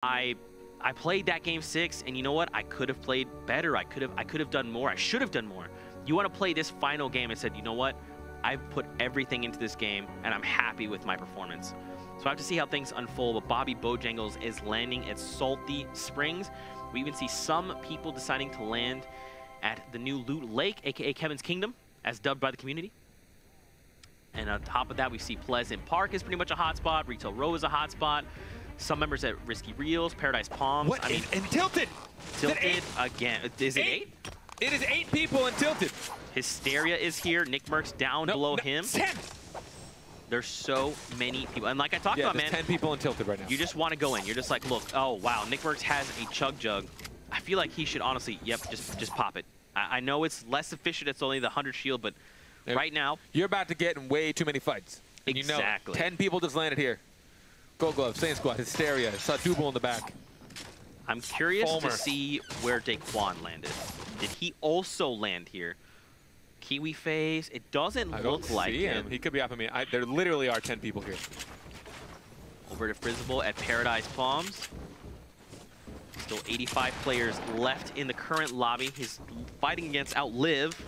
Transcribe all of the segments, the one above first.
I played that game 6, and you know what? I could have played better. I could have done more. I should have done more. You want to play this final game and said, you know what? I've put everything into this game, and I'm happy with my performance. So I have to see how things unfold. But Bobby Bojangles is landing at Salty Springs. We even see some people deciding to land at the new Loot Lake, aka Kevin's Kingdom, as dubbed by the community. And on top of that, we see Pleasant Park is pretty much a hotspot. Retail Row is a hotspot. Some members at Risky Reels, Paradise Palms. What? I mean, and Tilted. Tilted again. Is it 8? It is 8 people in Tilted. Hysteria is here. Nick Merckx down below him. 10. There's so many people. And like I talked about, man. 10 people in Tilted right now. You just want to go in. You're just like, look, oh, wow, Nick Merckx has a Chug Jug. I feel like he should honestly, yep, just pop it. I know it's less efficient. It's only the 100 shield, but right now. You're about to get in way too many fights. And exactly. You know, 10 people just landed here. Gold Glove, Saiyan Squad, Hysteria. Saw Double in the back. I'm curious to see where Daquan landed. Did he also land here? Kiwi Face, it doesn't look like him. He could be up on me. There literally are 10 people here. Over to Frizzable at Paradise Palms. Still 85 players left in the current lobby. He's fighting against Outlive.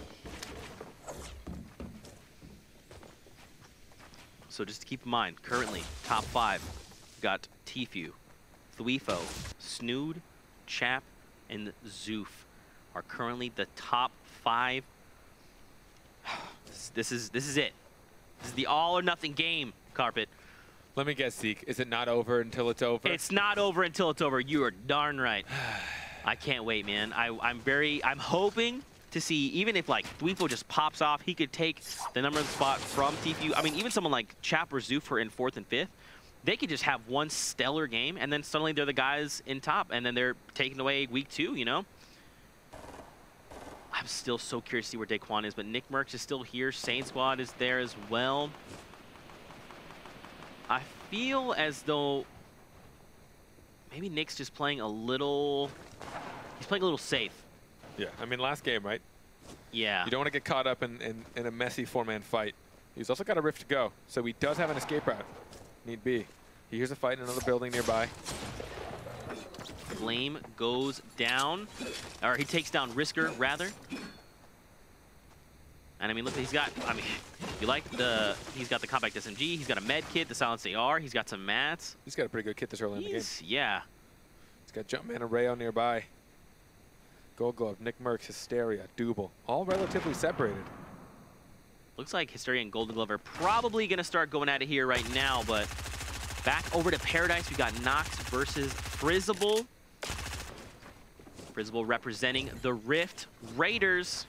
So just to keep in mind, currently, top 5, we've got Tfue, Tfue, Snood, Chap, and Zoof are currently the top 5. This is it. This is the all or nothing game, Carpet. Let me guess, Zeke. Is it not over until it's over? It's not over until it's over. You are darn right. I can't wait, man. I'm hoping to see, even if like Drlupo just pops off, he could take the #1 spot from Tfue. I mean, even someone like Chap or Zoof are in 4th and 5th. They could just have one stellar game, and then suddenly they're the guys in top, and then they're taking away week 2, you know? I'm still so curious to see where Daquan is, but Nick Merckx is still here. Saiyan Squad is there as well. I feel as though maybe Nick's just playing a little... He's playing a little safe. Yeah, I mean, last game, right? Yeah. You don't want to get caught up in a messy 4-man fight. He's also got a rift to go, so he does have an escape route. Need be. He hears a fight in another building nearby. Flame goes down, or he takes down Risker, rather. And I mean, look, he's got, I mean, you like he's got the compact SMG, he's got a med kit, the silenced AR, he's got some mats. He's got a pretty good kit this early in the game. Yeah. He's got Jumpman and Rayo nearby. Gold Glove, Nick Merckx, Hysteria, Double, all relatively separated. Looks like Hysteria and Golden Glove are probably going to start going at it here right now, but back over to Paradise, we got Nox versus Frizzable. Frizzable representing the Rift Raiders.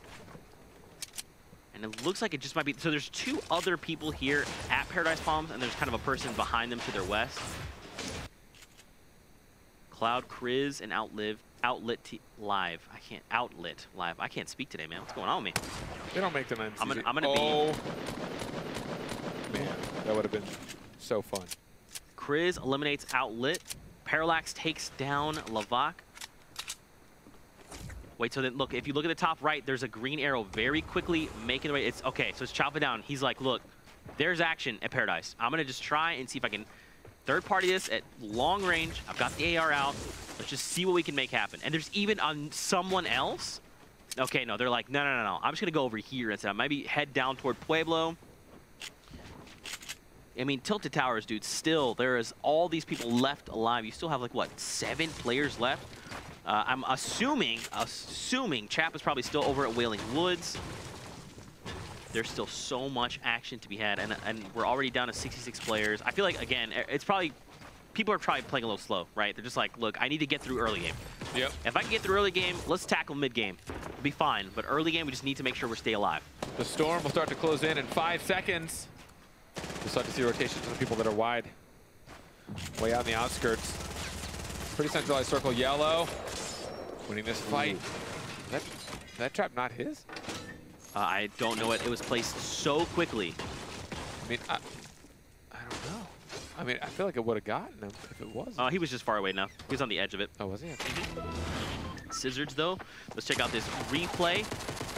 And it looks like it just might be, so there's 2 other people here at Paradise Palms, and there's kind of a person behind them to their west. Cloud, Kriz, and Outlet Live. I can't speak today, man. What's going on with me? They don't make them end. I'm gonna man, that would have been so fun. Kriz eliminates Outlet. Parallax takes down Lavak. Wait, so then look, if you look at the top right, there's a green arrow very quickly making the way. It's okay, so it's chopping down. He's like, look, there's action at Paradise. I'm gonna just try and see if I can third party this at long range. I've got the AR out. Let's just see what we can make happen. And there's even on someone else. Okay, no, they're like, no. I'm just gonna go over here instead. Maybe head down toward Pueblo. I mean, Tilted Towers, dude, still, there is all these people left alive. You still have like, what, 7 players left? I'm assuming Chap is probably still over at Wailing Woods. There's still so much action to be had, and we're already down to 66 players. I feel like, again, it's probably, people are probably playing a little slow, right? They're just like, look, I need to get through early game. Yep. If I can get through early game, let's tackle mid game. We'll be fine, but early game, we just need to make sure we stay alive. The storm will start to close in 5 seconds. We'll start to see rotations of the people that are wide. Way out in the outskirts. Pretty centralized circle, yellow. Winning this fight. That trap not his? I don't know it. It was placed so quickly. I mean, I don't know. I mean, I feel like it would have gotten him if it wasn't. He was just far away enough. He was on the edge of it. Oh, was he? Scissors, though. Let's check out this replay.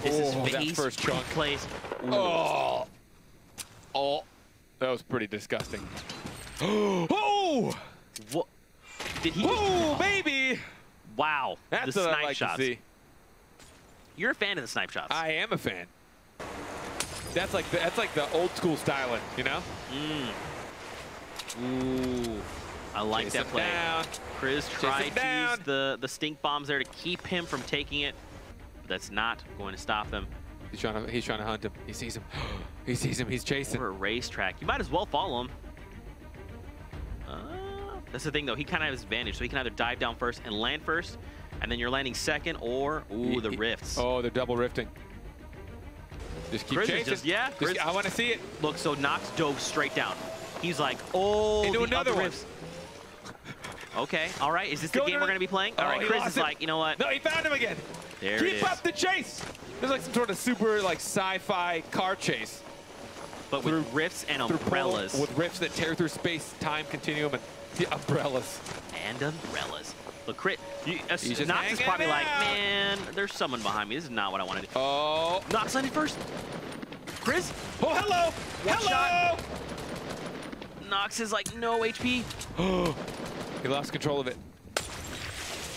This is that first chunk. Place. Oh, that was pretty disgusting. Oh! What? Did he? Ooh, baby! Wow. That's the what snipe I like shots. to see. You're a fan of the snipe shots. I am a fan. That's like the old school styling, you know? Ooh. I like that play. Down. Chris tried to use the stink bombs there to keep him from taking it. But that's not going to stop him. He's trying to hunt him. He sees him. He sees him. He's chasing. Or a racetrack. You might as well follow him. That's the thing, though. He kind of has advantage, so he can either dive down first and land first, and then you're landing second, or the rifts. Oh, they're double rifting. Just keep chasing. I want to see it. Look, so Nox dove straight down. He's like, oh, into another one. Rifts. Okay, all right. Is this the game we're going to be playing? All right, Chris is like, you know what? No, he found him again. There it is. Keep up the chase. There's like some sort of super like sci-fi car chase. But with rifts and umbrellas. With rifts that tear through space-time continuum and the umbrellas. And umbrellas. Look, Nox is probably like, man, there's someone behind me. This is not what I want to do. Oh. Nox landed first. Chris. Oh, hello. Hello. Nox is like, no HP. He lost control of it.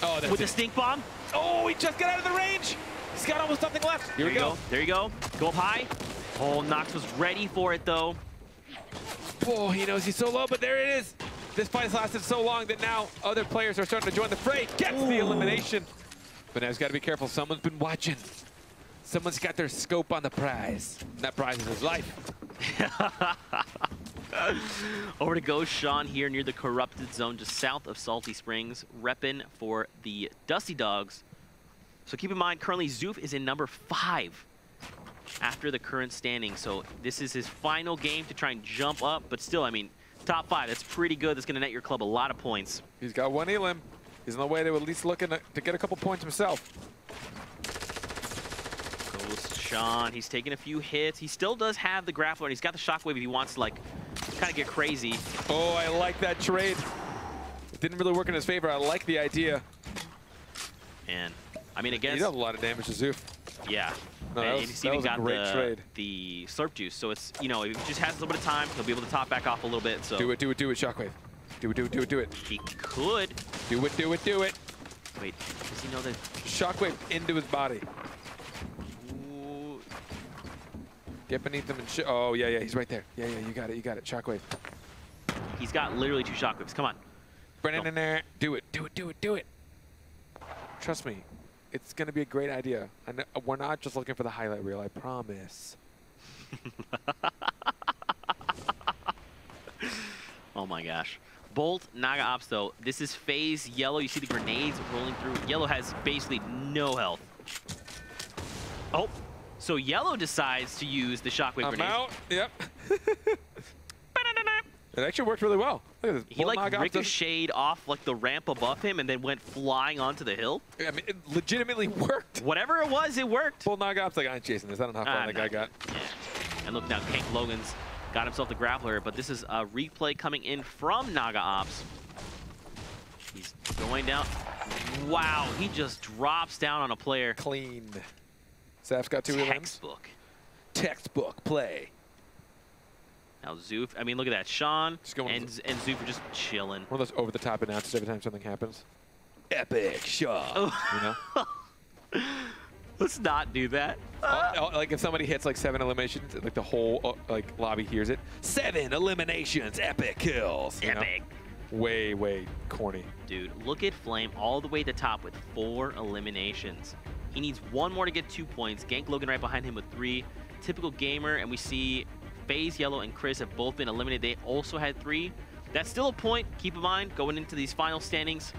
Oh, that's with the stink bomb. Oh, he just got out of the range. He's got almost nothing left. Here we go. There you go. Go up high. Oh, Nox was ready for it, though. Oh, he knows he's so low, but there it is. This fight has lasted so long that now other players are starting to join the fray. Gets the elimination. But now he's got to be careful. Someone's been watching. Someone's got their scope on the prize. And that prize is his life. Over to Ghost Sean here near the corrupted zone, just south of Salty Springs, repping for the Dusty Dogs. So keep in mind, currently Zoof is in number 5 after the current standing. So this is his final game to try and jump up, but still, I mean, top 5, that's pretty good. That's going to net your club a lot of points. He's got 1 elim. He's on the way to at least looking to get a couple points himself. Ghost Sean, he's taking a few hits. He still does have the grappler, and he's got the shockwave if he wants to, like, kind of get crazy. Oh, I like that trade. It didn't really work in his favor. I like the idea. And, I mean, against... He does a lot of damage to Zoof. Yeah. No, and he's even got the slurp juice, so it's, you know, if he just has a little bit of time, he'll be able to top back off a little bit. So do it, Shockwave. Do it. He could. Do it. Wait, does he know that? Shockwave into his body. Ooh. Get beneath him and oh, yeah, he's right there. Yeah, you got it, Shockwave. He's got literally 2 shockwaves. Come on. Brennan in there. Do it. Trust me. It's going to be a great idea. And we're not just looking for the highlight reel, I promise. Oh my gosh. Bolt, Naga Ops though. This is phase Yellow. You see the grenades rolling through. Yellow has basically no health. Oh, so Yellow decides to use the shockwave grenade. I'm out. Yep. It actually worked really well. Look at this. He like ricocheted off like the ramp above him and then went flying onto the hill. I mean, it legitimately worked. Whatever it was, it worked. Bull Naga Ops like, I ain't chasing this. I don't know how far that guy got. Yeah. And look now, Hank Logan's got himself the grappler, but this is a replay coming in from Naga Ops. He's going down. Wow, he just drops down on a player. Clean. Zaf's got 2 elims. Textbook play. Now Zoof, I mean, look at that. Sean and Zoof are just chilling. One of those over-the-top announcers every time something happens. Epic shot. Oh. You know? Let's not do that. Like if somebody hits like 7 eliminations, like the whole like lobby hears it. 7 eliminations, epic kills. Epic. Way corny. Dude, look at Flame all the way to the top with 4 eliminations. He needs 1 more to get 2 points. Gank Logan right behind him with 3. Typical gamer, and we see FaZe, Yellow, and Chris have both been eliminated. They also had 3. That's still a point. Keep in mind, going into these final standings.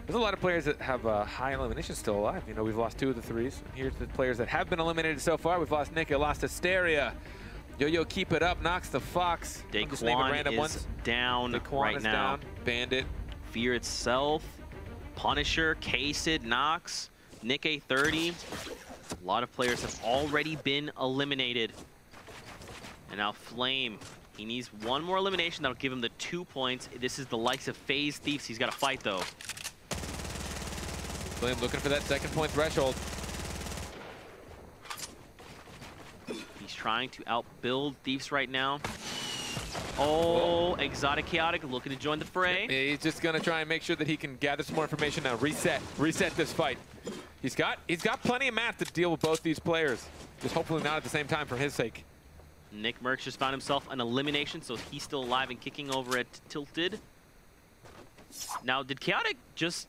There's a lot of players that have high eliminations still alive. You know, we've lost 2 of the 3s. And here's the players that have been eliminated so far. We've lost Nick, lost Asteria. Yo, keep it up. Nox the Fox. Daquan is down right now. Down. Bandit. Fear itself. Punisher, K-Sid, Nox, Nick A30. A lot of players have already been eliminated. And now Flame, he needs 1 more elimination. That'll give him the 2 points. This is the likes of FaZe Thieves. He's got to fight, though. Flame looking for that 2nd point threshold. He's trying to outbuild Thieves right now. Oh, Exotic Chaotic looking to join the fray. He's just gonna try and make sure that he can gather some more information now. Reset this fight. He's got plenty of math to deal with both these players. Just hopefully not at the same time for his sake. Nick Merckx just found himself an elimination, so he's still alive and kicking over at Tilted. Now, did Chaotic just...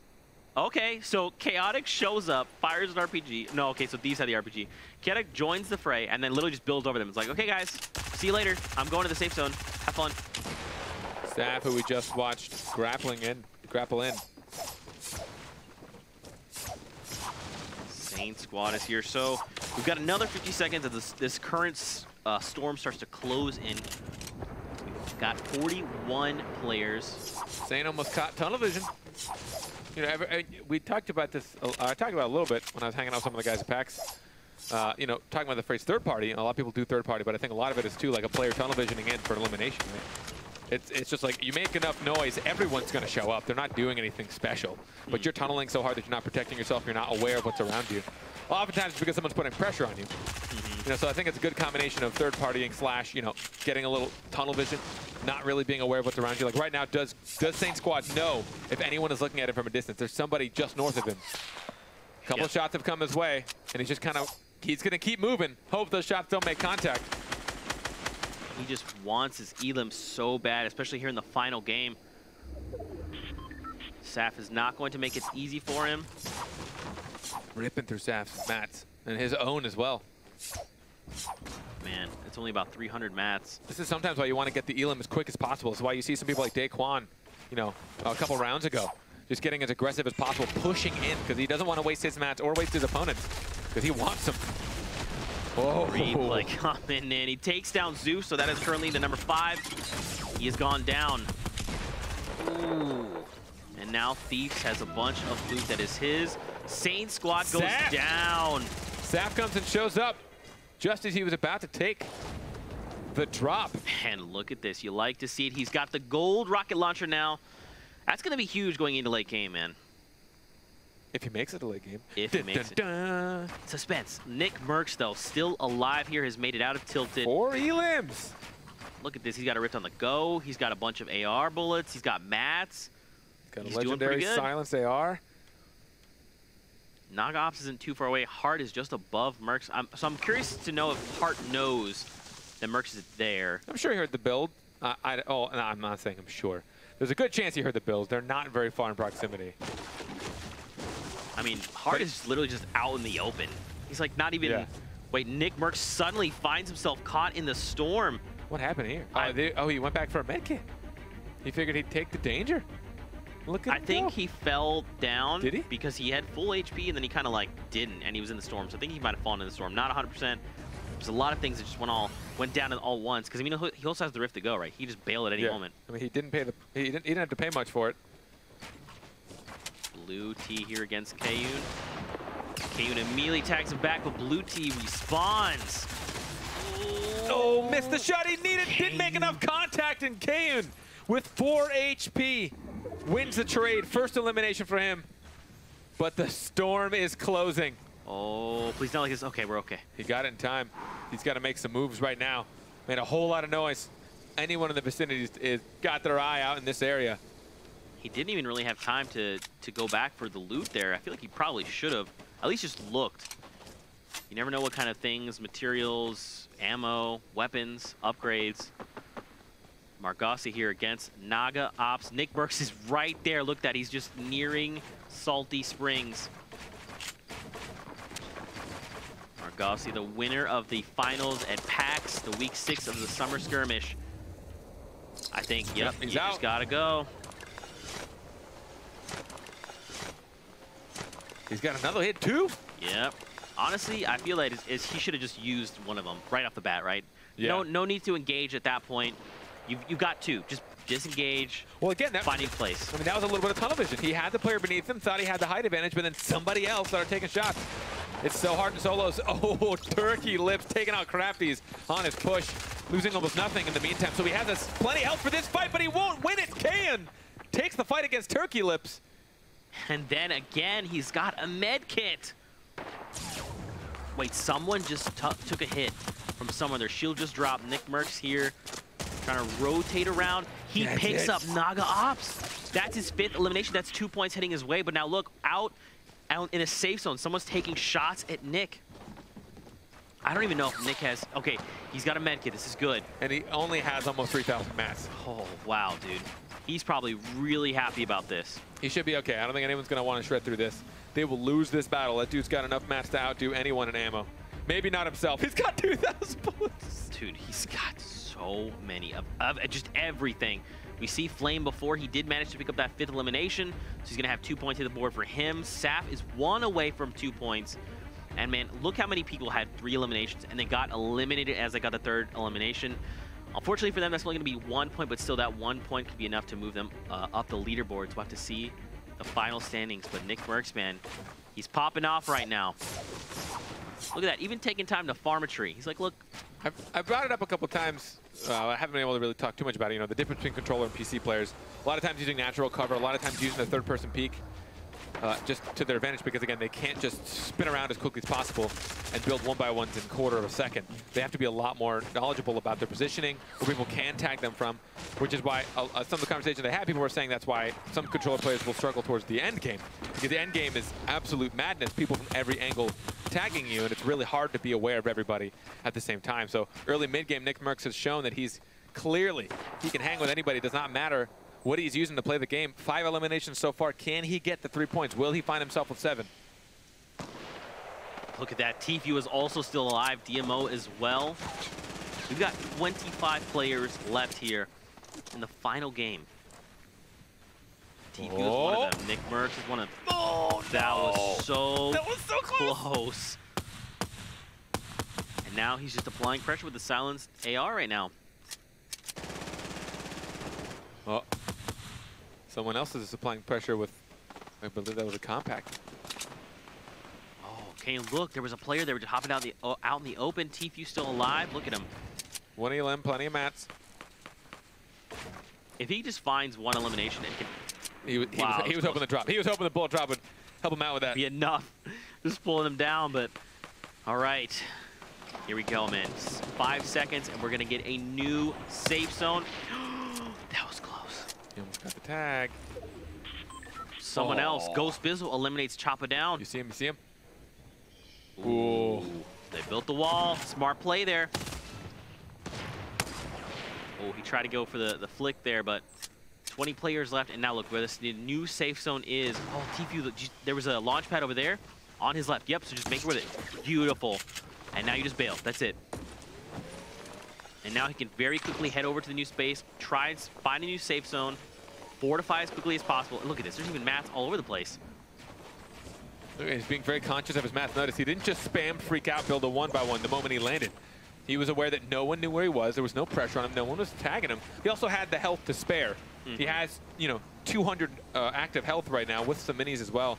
Okay, so Chaotic shows up, fires an RPG. No, okay, so these had the RPG. Chaotic joins the fray and then literally just builds over them. It's like, okay, guys, see you later. I'm going to the safe zone. Have fun. Staff, who we just watched grapple in. Sane squad is here. So we've got another 50 seconds as this current storm starts to close in. We've got 41 players. Sane almost caught tunnel vision. You know, we talked about this. I talked about it a little bit when I was hanging out with some of the guys at PAX. You know, talking about the phrase third party. And a lot of people do third party, but I think a lot of it is too like a player tunnel visioning in for an elimination. Right? It's just like you make enough noise, everyone's going to show up. They're not doing anything special, but you're tunneling so hard that you're not protecting yourself. You're not aware of what's around you. Oftentimes it's because someone's putting pressure on you. You know, so I think it's a good combination of third partying slash, you know, getting a little tunnel vision, not really being aware of what's around you. Like right now, does Sane Squad know if anyone is looking at him from a distance? There's somebody just north of him. A couple of shots have come his way, and he's just kind of, he's going to keep moving. Hope those shots don't make contact. He just wants his elim so bad, especially here in the final game. Saf is not going to make it easy for him. Ripping through Saf's mats, and his own as well. Man, it's only about 300 mats. This is sometimes why you want to get the elim as quick as possible. It's why you see some people like Daquan, you know, a couple rounds ago, just getting as aggressive as possible, pushing in, because he doesn't want to waste his mats or waste his opponents, because he wants them. Oh. Replay coming in. He takes down Zeus, so that is currently the number 5. He has gone down. Ooh. And now Thieves has a bunch of loot that is his. Sane Squad goes down. Saf comes and shows up just as he was about to take the drop. And look at this. You like to see it. He's got the gold rocket launcher now. That's going to be huge going into late game, man. If he makes it a late game. If he makes it. Suspense. Nick Merckx, though, still alive here, has made it out of Tilted. 4 elims. Look at this. He's got a rift on the go. He's got a bunch of AR bullets. He's got mats. Got a legendary silenced AR. Naga Ops isn't too far away. Hart is just above Merckx. So I'm curious to know if Hart knows that Merckx is there. I'm sure he heard the build. No, I'm not saying I'm sure. There's a good chance he heard the builds. They're not very far in proximity. I mean, Hart is literally just out in the open. He's like not even... Yeah. Wait, Nick Merckx suddenly finds himself caught in the storm. What happened here? He went back for a med kit. He figured he'd take the danger. Look at him. I think he fell down. Did he? Because he had full HP and then he kind of like didn't, and he was in the storm. So I think he might have fallen in the storm. Not 100%. There's a lot of things that just went down all once. Because I mean, he also has the rift to go, right? He just bailed at any moment. I mean, he didn't have to pay much for it. Blue T here against Kayun. Kayun immediately tags him back, but Blue T respawns. Oh, missed the shot he needed. Didn't make enough contact, and Kayun with 4 HP wins the trade. First elimination for him. But the storm is closing. Oh, please not like this. Okay, we're okay. He got it in time. He's got to make some moves right now. Made a whole lot of noise. Anyone in the vicinity is got their eye out in this area. He didn't even really have time to go back for the loot there. I feel like he probably should have at least just looked. You never know what kind of things, materials, ammo, weapons, upgrades. Margossi here against Naga Ops. Nick Merckx is right there. Look at that. He's just nearing Salty Springs. Margossi, the winner of the finals at PAX, the week 6 of the summer skirmish. I think, yep, he's you out. just gotta go. He's got another hit too? Yep. Honestly, I feel like he should have just used one of them right off the bat, right? Yeah. No need to engage at that point. You've got 2. Just disengage. Well, again, finding place. I mean, that was a little bit of tunnel vision. He had the player beneath him, thought he had the height advantage, but then somebody else started taking shots. It's so hard in solos. Oh, Turkey Lips taking out Crafties on his push, losing almost nothing in the meantime. So he has plenty of health for this fight, but he won't win it. Kayan takes the fight against Turkey Lips. And then again, he's got a med kit. Wait, someone just took a hit from someone. Their shield just dropped. Nick Merckx here. Trying to rotate around. He picks up Naga Ops. That's his 5th elimination. That's 2 points heading his way. But now look, out in a safe zone. Someone's taking shots at Nick. I don't even know if Nick has... Okay, he's got a medkit. This is good. And he only has almost 3,000 mats. Oh, wow, dude. He's probably really happy about this. He should be okay. I don't think anyone's going to want to shred through this. They will lose this battle. That dude's got enough mats to outdo anyone in ammo. Maybe not himself. He's got 2,000 bullets. Dude, he's got so many of just everything. We see Flame before. He did manage to pick up that 5th elimination, so he's going to have 2 points to the board for him. Saf is 1 away from 2 points. And, man, look how many people had 3 eliminations, and they got eliminated as they got the 3rd elimination. Unfortunately for them, that's only going to be 1 point, but still that 1 point could be enough to move them up the leaderboards. We'll have to see the final standings. But Nick Mercs, man, he's popping off right now. Look at that, even taking time to farm a tree. He's like, look. I've brought it up a couple times. I haven't been able to really talk too much about it. You know, the difference between controller and PC players. A lot of times using natural cover, a lot of times using the 3rd-person peek. Just to their advantage, because again, they can't just spin around as quickly as possible and build 1x1s in 1/4 of a second. They have to be a lot more knowledgeable about their positioning, where people can tag them from, which is why some of the conversations I had, people were saying that's why some controller players will struggle towards the end game, because the end game is absolute madness, people from every angle tagging you, and it's really hard to be aware of everybody at the same time. So early mid-game, Nick Mercs has shown that he can hang with anybody. It does not matter what he's using to play the game. 5 eliminations so far. Can he get the 3 points? Will he find himself with 7? Look at that. Tfue is also still alive. DMO as well. We've got 25 players left here in the final game. Tfue is one of them. Nick Mercs is one of them. Oh, that was so close. close. And now he's just applying pressure with the silenced AR right now. Oh. Someone else is applying pressure with, I believe that was a compact. Oh, okay, look, there was a player. They were just hopping out in the open. Tfue still alive. Look at him. 1 elim, plenty of mats. If he just finds 1 elimination, it can... He was hoping the drop. He was hoping the bullet drop would help him out with that. Be enough. Just pulling him down, but all right. Here we go, man. 5 seconds, and we're going to get a new safe zone. That was close. He almost got the tag. Someone else. Ghost Bizzle eliminates Choppa down. You see him? You see him? Ooh. They built the wall. Smart play there. Oh, he tried to go for the flick there, but 20 players left. And now look where the new safe zone is. Oh, Tfue, there was a launch pad over there on his left. Yep, so just make it with it. Beautiful. And now you just bail. That's it. And now he can very quickly head over to the new space, try and find a new safe zone, fortify as quickly as possible. And look at this. There's even mats all over the place. He's being very conscious of his mats. Notice he didn't just spam, freak out, build a 1x1 the moment he landed. He was aware that no one knew where he was. There was no pressure on him. No one was tagging him. He also had the health to spare. He has, 200 active health right now with some minis as well.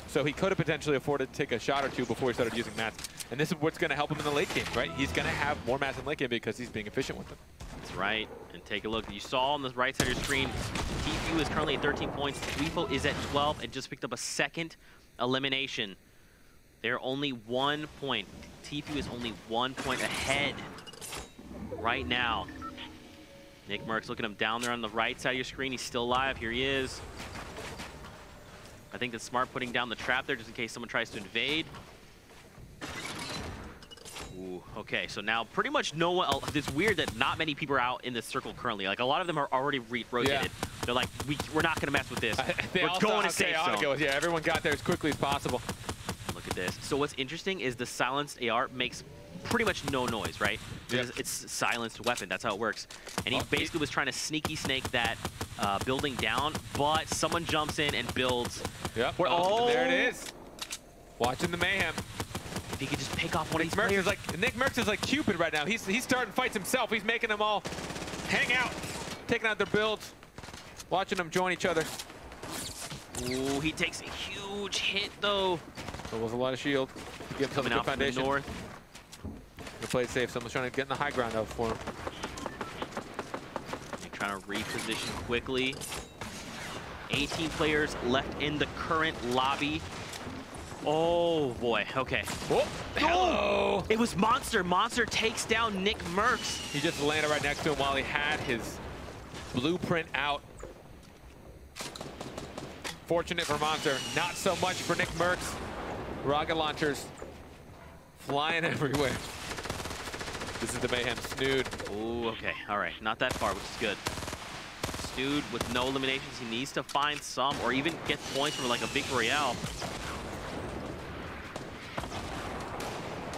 So he could have potentially afforded to take a shot or two before he started using mats. And this is what's going to help him in the late game, right? He's going to have more mats in late game because he's being efficient with them. That's right. And take a look. You saw on the right side of your screen, Tfue is currently at 13 points. Drlupo is at 12 and just picked up a 2nd elimination. They're only 1 point. Tfue is only 1 point ahead right now. Nick Mercs, looking him down there on the right side of your screen. He's still alive. Here he is. I think that's smart, putting down the trap there just in case someone tries to invade. Ooh, okay, so now pretty much no one else. It's weird that not many people are out in this circle currently. Like, a lot of them are already rotated. Yeah. They're like, we're not going to mess with this. We're going to safe zone. Yeah, everyone got there as quickly as possible. Look at this. So what's interesting is the silenced AR makes pretty much no noise, right? Yep. It's a silenced weapon. That's how it works. And he basically was trying to sneaky snake that building down, but someone jumps in and builds. Yep. There it is. Watching the mayhem. If he could just pick off one of these players. Nick Mercs is like Cupid right now. He's starting fights himself. He's making them all hang out, taking out their builds, watching them join each other. Ooh, he takes a huge hit though. There was a lot of shield to give him a good foundation. North. He played safe. Someone's trying to get in the high ground out for him. They're trying to reposition quickly. 18 players left in the current lobby. Oh boy, okay. Oh, hello. It was Monster. Monster takes down Nick Mercs. He just landed right next to him while he had his blueprint out. Fortunate for Monster, not so much for Nick Mercs. Rocket launchers flying everywhere. This is the Mayhem Snood. Oh, okay, all right, not that far, which is good. Snood with no eliminations, he needs to find some, or even get points for like a big royale.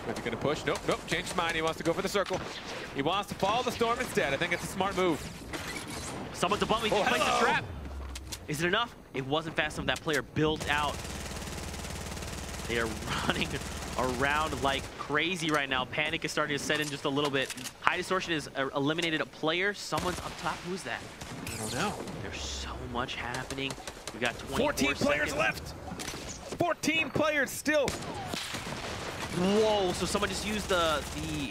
Is he gonna push? Nope, nope, changed his mind. He wants to go for the circle. He wants to follow the storm instead. I think it's a smart move. Someone's above me, he placed a trap. Is it enough? It wasn't fast enough. That player built out. They are running around like crazy right now. Panic is starting to set in just a little bit. High Distortion has eliminated a player. Someone's up top. Who's that? I don't know. There's so much happening. We got 14 players left. 14 players still. Whoa, so someone just used the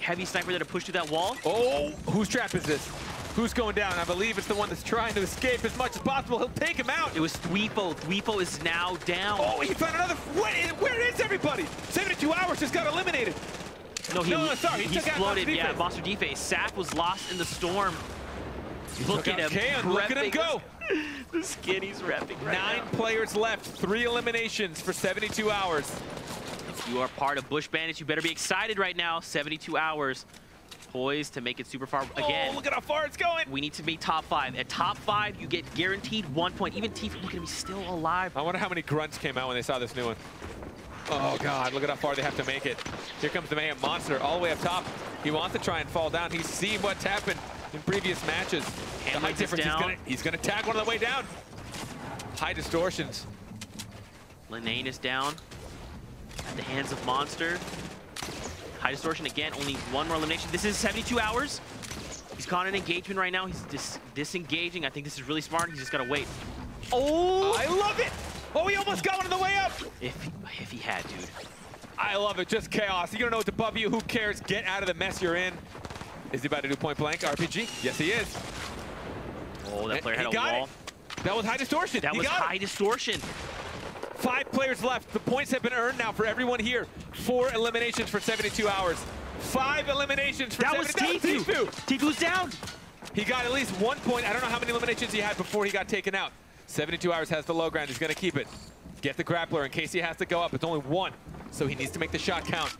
heavy sniper there to push through that wall? Oh, whose trap is this? Who's going down? I believe it's the one that's trying to escape as much as possible. He'll take him out. It was Tfue. Tfue is now down. Oh, he found another. Where is everybody? 72 hours just got eliminated. No, sorry. He exploded. Yeah, Monster Deface. Sap was lost in the storm. Look at him. Look at him go. The skin he's repping right 9 players left. 3 eliminations for 72 hours. If you are part of Bush Bandits, you better be excited right now. 72 hours. Poised to make it super far again. Oh, look at how far it's going. We need to be top 5. At top 5, you get guaranteed 1 point. Even Tfue, look at him, he's still alive. I wonder how many grunts came out when they saw this new one. Oh, God, look at how far they have to make it. Here comes the Mayhem Monster all the way up top. He wants to try and fall down. He's seen what's happened in previous matches. The height difference, he's gonna tag one on the way down. High Distortions. Linane is down at the hands of Monster. High Distortion again, only 1 more elimination. This is 72 hours. He's caught an engagement right now. He's disengaging. I think this is really smart. He's just gotta wait. Oh! I love it! Oh, he almost got one on the way up! If he had, dude. I love it, just chaos. You don't know what's above you, who cares? Get out of the mess you're in. Is he about to do point blank RPG? Yes, he is. Oh, that player had a wall. That was High Distortion. That was High Distortion. 5 players left. The points have been earned now for everyone here. 4 eliminations for 72 hours. 5 eliminations for 72 hours. That was Tfue. Tfue's down. He got at least 1 point. I don't know how many eliminations he had before he got taken out. 72 hours has the low ground. He's going to keep it. Get the grappler in case he has to go up. It's only 1, so he needs to make the shot count.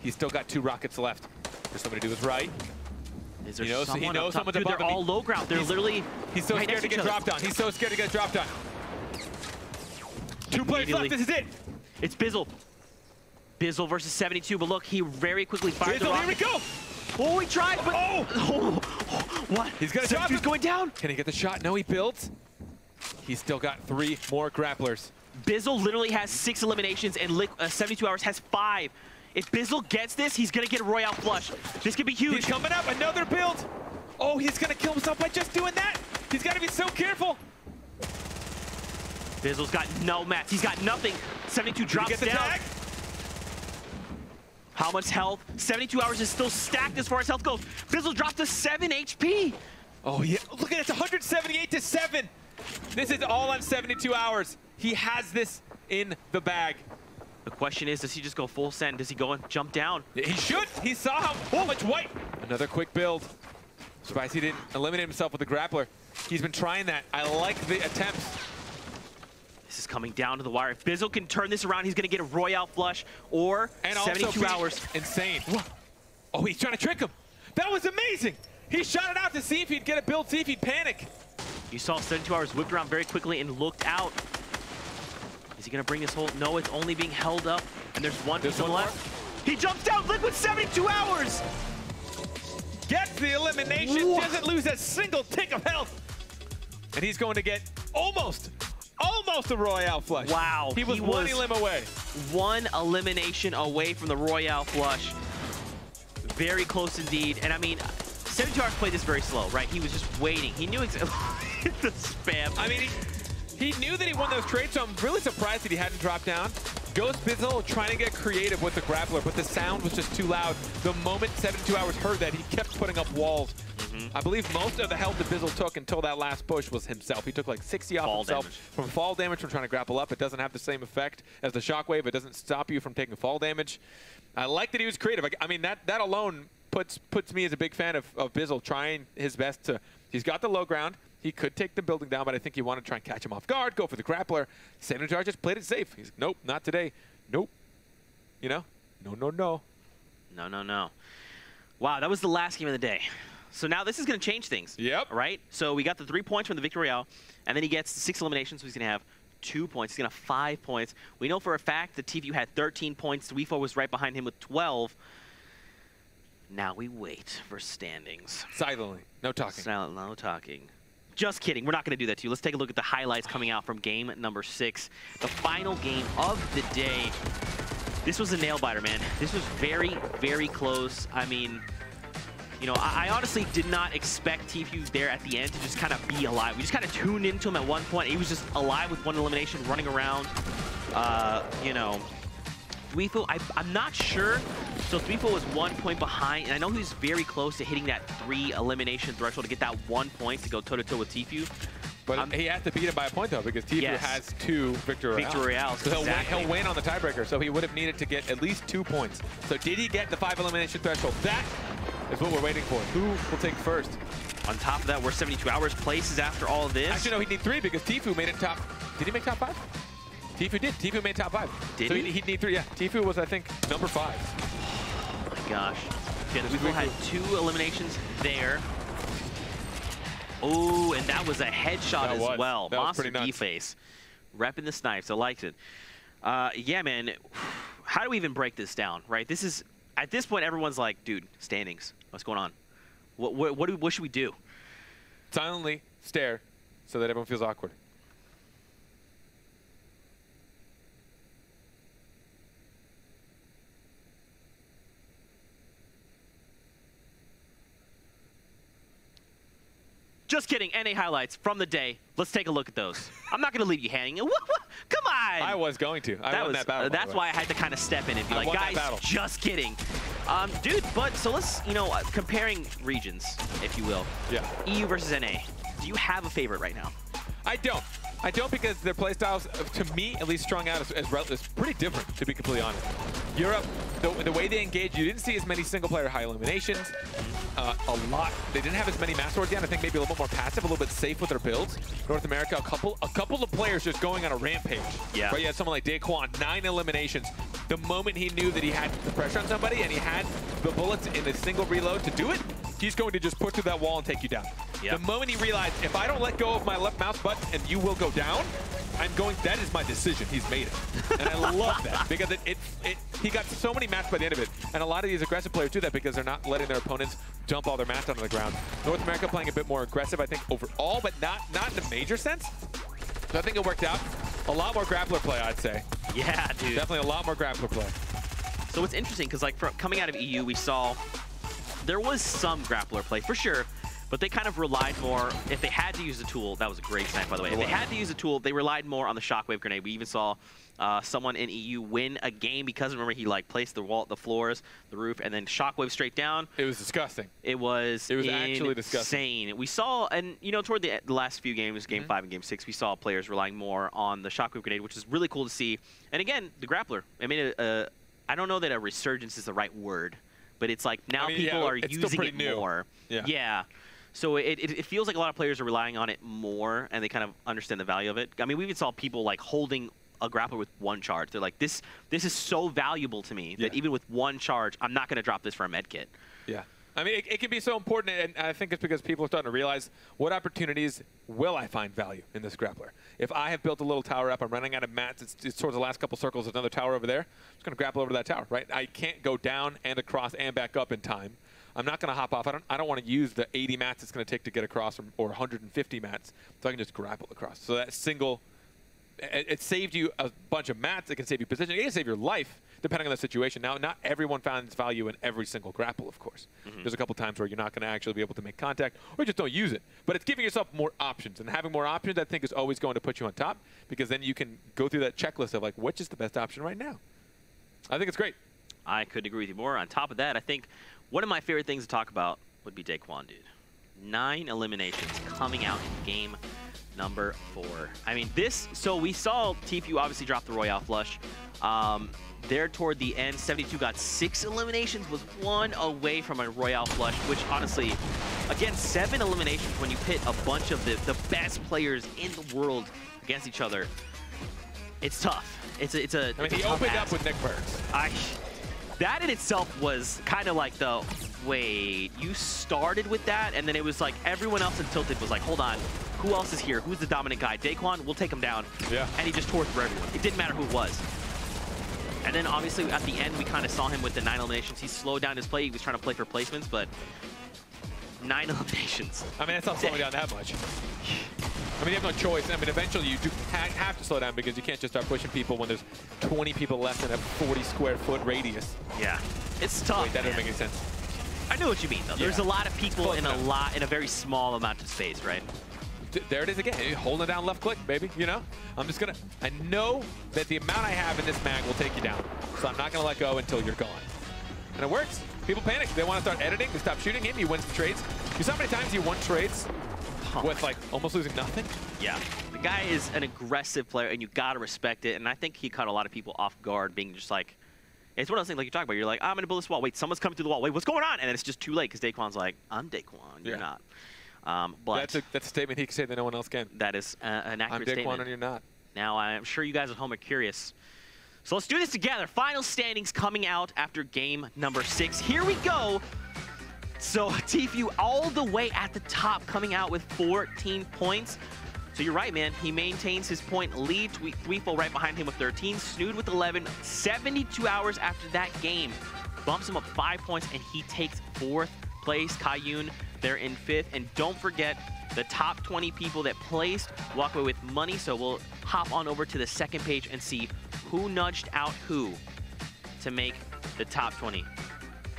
He's still got 2 rockets left. There's somebody to his right. Is there he knows someone's above him. They're all low ground. They're literally. He's so scared to get dropped on. He's so scared to get dropped on. 2 players left. This is it. It's Bizzle. Bizzle versus 72. But look, he very quickly fired the rocket. Here we go. Oh, he tried. But what? He's gonna drop. He's going down. Can he get the shot? No, he builds. He's still got 3 more grapplers. Bizzle literally has 6 eliminations, and 72 hours has 5. If Bizzle gets this, he's gonna get a Royale flush. This could be huge. He's coming up, another build. Oh, he's gonna kill himself by just doing that. He's gotta be so careful. Bizzle's got no mats. He's got nothing. 72 drops down. Tag? How much health? 72 hours is still stacked as far as health goes. Bizzle dropped to 7 HP. Oh, yeah. Look at it. It's 178 to 7. This is all on 72 hours. He has this in the bag. The question is, does he just go full send? Does he go and jump down? He should. He saw how much white. Another quick build. Surprised he didn't eliminate himself with the grappler. He's been trying that. I like the attempts. This is coming down to the wire. If Bizzle can turn this around, he's going to get a Royale flush or and 72 hours. Insane. Oh, he's trying to trick him. That was amazing. He shot it out to see if he'd get a build, see if he'd panic. You saw 72 hours whipped around very quickly and looked out. Is he going to bring this whole? No, it's only being held up. And there's one person left. He jumps down. Liquid 72 hours. Gets the elimination. What? Doesn't lose a single tick of health. And he's going to get almost a Royale flush. Wow. He was 1 elim away. 1 elimination away from the Royale flush. Very close indeed. And I mean, 72 hours played this very slow, right? He was just waiting. He knew exactly the spam. I mean, he knew that he won those trades, so I'm really surprised that he hadn't dropped down. Ghost Bizzle trying to get creative with the grappler, but the sound was just too loud. The moment 72 hours heard that, he kept putting up walls. I believe most of the health that Bizzle took until that last push was himself. He took like 60 off himself from fall damage from trying to grapple up. It doesn't have the same effect as the shockwave. It doesn't stop you from taking fall damage. I like that he was creative. I mean, that alone puts me as a big fan of Bizzle trying his best to. He's got the low ground. He could take the building down, but I think he wanted to try and catch him off guard, go for the grappler. Sanitar just played it safe. He's nope, not today. Nope. You know? No, no, no. No, no, no. Wow, that was the last game of the day. So now this is going to change things. Yep. Right? So we got the 3 points from the Victory Royale, and then he gets 6 eliminations, so he's going to have 2 points. He's going to have 5 points. We know for a fact that Tfue had 13 points. Drlupo was right behind him with 12. Now we wait for standings. Silently. No talking. Silent, no talking. Just kidding. We're not going to do that to you. Let's take a look at the highlights coming out from game number 6. The final game of the day. This was a nail-biter, man. This was very, very close. I mean, you know, I honestly did not expect Tfue there at the end to just kind of be alive. We just kind of tuned into him at one point. He was just alive with 1 elimination, running around. You know, Tfue, I'm not sure. So Tfue was 1 point behind, and I know he was very close to hitting that 3 elimination threshold to get that 1 point to go toe-to-toe with Tfue. But he has to beat him by a point, though, because Tfue has 2 Victory Royales. So he'll win on the tiebreaker, so he would have needed to get at least 2 points. So did he get the 5 elimination threshold? That is what we're waiting for. Who will take first? On top of that, we're 72 hours places after all of this. Actually, no, he'd need 3 because Tfue made it top. Did he make top 5? Tfue did. Tfue made top 5. Did so he? He'd need 3, yeah. Tfue was, I think, number 5. Oh, my gosh. Yeah, Tfue had 2 eliminations there. Oh, and that was a headshot as well. Monster D-face. Repping the snipes. I liked it. Yeah, man. How do we even break this down, right? This is, at this point, everyone's like, dude, standings. What's going on? What should we do? Silently stare so that everyone feels awkward. Just kidding. NA highlights from the day. Let's take a look at those. I'm not going to leave you hanging. Come on. I was going to. I won that battle. That's why I had to kind of step in and be like, guys, just kidding. Dude, but so let's, you know, comparing regions, if you will. Yeah. EU versus NA. Do you have a favorite right now? I don't. I don't, because their playstyles, to me, at least strung out, is pretty different, to be completely honest. Europe, the way they engage, you didn't see as many single-player high eliminations. A lot. They didn't have as many mass swords yet. I think maybe a little bit more passive, a little bit safe with their builds. North America, a couple of players just going on a rampage. Yeah. Right? You had someone like Daquan, 9 eliminations. The moment he knew that he had the pressure on somebody and he had the bullets in a single reload to do it, he's going to just push through that wall and take you down. Yep. The moment he realized, if I don't let go of my left mouse button and you will go down, that is my decision. He's made it. And I love that, because he got so many mats by the end of it. And a lot of these aggressive players do that because they're not letting their opponents dump all their mats onto the ground. North America playing a bit more aggressive, I think, overall, but not in a major sense. So I think it worked out. A lot more grappler play, I'd say. Yeah, dude. Definitely a lot more grappler play. So what's interesting, because like coming out of EU, we saw there was some grappler play, for sure. But they kind of relied more, if they had to use a tool, that was a great snipe, by the way. If they had to use a tool, they relied more on the shockwave grenade. We even saw someone in EU win a game because, remember, he like placed the wall, the floors, the roof, and then shockwave straight down. It was disgusting. It was actually disgusting. We saw, and you know, toward the last few games, game 5 and game 6, we saw players relying more on the shockwave grenade, which is really cool to see. And again, the grappler. I mean, I don't know that a resurgence is the right word, but it's like now people are using it more. Yeah. So it feels like a lot of players are relying on it more, and they kind of understand the value of it. I mean, we even saw people like holding a grappler with 1 charge. They're like, this is so valuable to me that even with 1 charge, I'm not going to drop this for a med kit. Yeah. I mean, it can be so important, and I think it's because people are starting to realize, what opportunities will I find value in this grappler? If I have built a little tower up, I'm running out of mats, it's towards the last couple circles, there's another tower over there, I'm just going to grapple over to that tower, right? I can't go down and across and back up in time. I'm not going to hop off. I don't want to use the 80 mats it's going to take to get across, or 150 mats, so I can just grapple across. So that single, it saved you a bunch of mats. It can save you position. It can save your life, depending on the situation. Now, not everyone finds value in every single grapple, of course. There's a couple times where you're not going to actually be able to make contact, or just don't use it. But it's giving yourself more options, and having more options, I think, is always going to put you on top, because then you can go through that checklist of, like, which is the best option right now. I think it's great. I couldn't agree with you more. On top of that, I think one of my favorite things to talk about would be Daquan, dude. 9 eliminations coming out in game number 4. I mean, so we saw Tfue obviously drop the Royale flush. There toward the end, 72 got 6 eliminations, was 1 away from a Royale flush, which honestly, again, 7 eliminations when you pit a bunch of the best players in the world against each other. It's tough. I mean, he opened up with Nick Bergs. That in itself was kind of like the, wait, you started with that? And then it was like everyone else in Tilted was like, hold on, who else is here? Who's the dominant guy? Daquan, we'll take him down. Yeah. And he just tore through everyone. It didn't matter who it was. And then obviously at the end, we kind of saw him with the 9 eliminations. He slowed down his play. He was trying to play for placements, but 9 eliminations. I mean, that's not slowing down that much. I mean, you have no choice. I mean, eventually you do have to slow down because you can't just start pushing people when there's 20 people left in a 40 square foot radius. Yeah, it's tough. Wait, that doesn't make any sense. I know what you mean, though. Yeah. There's a lot of people in a very small amount of space, right? There it is again. Holding down left click, baby. You know, I know that the amount I have in this mag will take you down, so I'm not gonna let go until you're gone. And it works. People panic. They want to start editing. They stop shooting him. He wins the trades. You saw how many times he won trades with like almost losing nothing? Yeah. The guy is an aggressive player, and you gotta respect it. And I think he caught a lot of people off guard, being just like, it's one of those things like you talk about. You're like, I'm gonna build this wall. Wait, someone's coming through the wall. Wait, what's going on? And then it's just too late because Daquan's like, I'm Daquan. You're not. But that's a statement he can say that no one else can. That is an accurate statement. I'm Daquan and you're not. Now, I'm sure you guys at home are curious. So let's do this together. Final standings coming out after game number 6. Here we go. So Tfue all the way at the top, coming out with 14 points. So you're right, man. He maintains his point lead. Tfue right behind him with 13. Snood with 11. 72 hours after that game bumps him up 5 points, and he takes 4th place. Kayun, they're in 5th. And don't forget, the top 20 people that placed walk away with money. So we'll hop on over to the second page and see who nudged out who to make the top 20.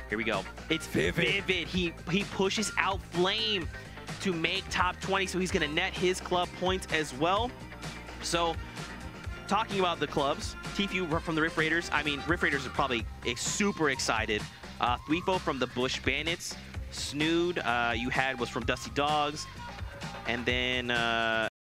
Here we go. It's Vivid. He pushes out Flame to make top 20, so he's going to net his club points as well. So, talking about the clubs, Tfue from the Rift Raiders. I mean, Rift Raiders are probably super excited. Tfue from the Bush Bandits. Snood, you had was from Dusty Dogs. And then